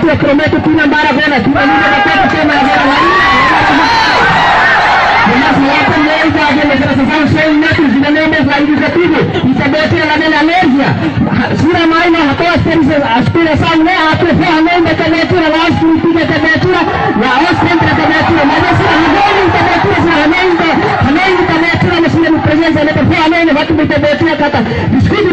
eu prometo que não baragona, que não liga da coisa que não são 100 metros de menos lá iniciativa e também tem lá na Malésia. Sura mais na tua aspiração né a tua ferramenta da temperatura lá a temperatura lá o centro da temperatura mas essa temperatura ferramenta também temperatura mas não presença da ferramenta vai ter temperatura kata discute